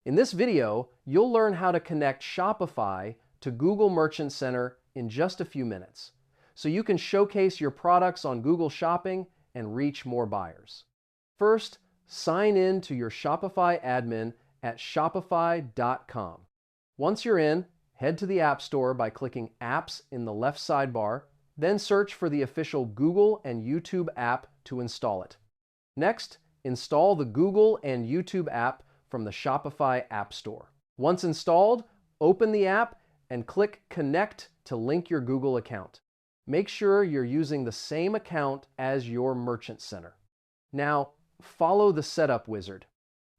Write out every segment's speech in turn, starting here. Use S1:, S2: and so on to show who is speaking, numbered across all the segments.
S1: In this video, you'll learn how to connect Shopify to Google Merchant Center in just a few minutes, so you can showcase your products on Google Shopping and reach more buyers. First, sign in to your Shopify admin at shopify.com. Once you're in, head to the App Store by clicking Apps in the left sidebar, then search for the official Google and YouTube app to install it. Next, install the Google and YouTube app from the Shopify App Store. Once installed, open the app and click Connect to link your Google account. Make sure you're using the same account as your Merchant Center. Now, follow the setup wizard.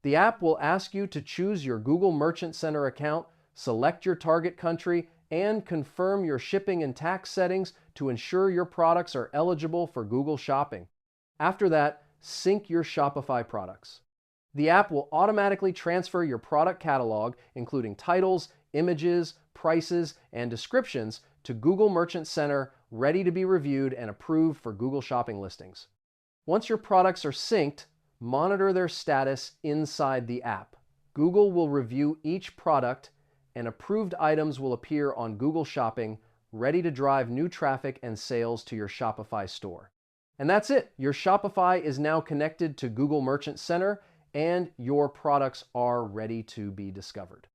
S1: The app will ask you to choose your Google Merchant Center account, select your target country, and confirm your shipping and tax settings to ensure your products are eligible for Google Shopping. After that, sync your Shopify products. The app will automatically transfer your product catalog, including titles, images, prices, and descriptions, to Google Merchant Center, ready to be reviewed and approved for Google Shopping listings. Once your products are synced, monitor their status inside the app. Google will review each product, and approved items will appear on Google Shopping, ready to drive new traffic and sales to your Shopify store. And that's it. Your Shopify is now connected to Google Merchant Center, and your products are ready to be discovered.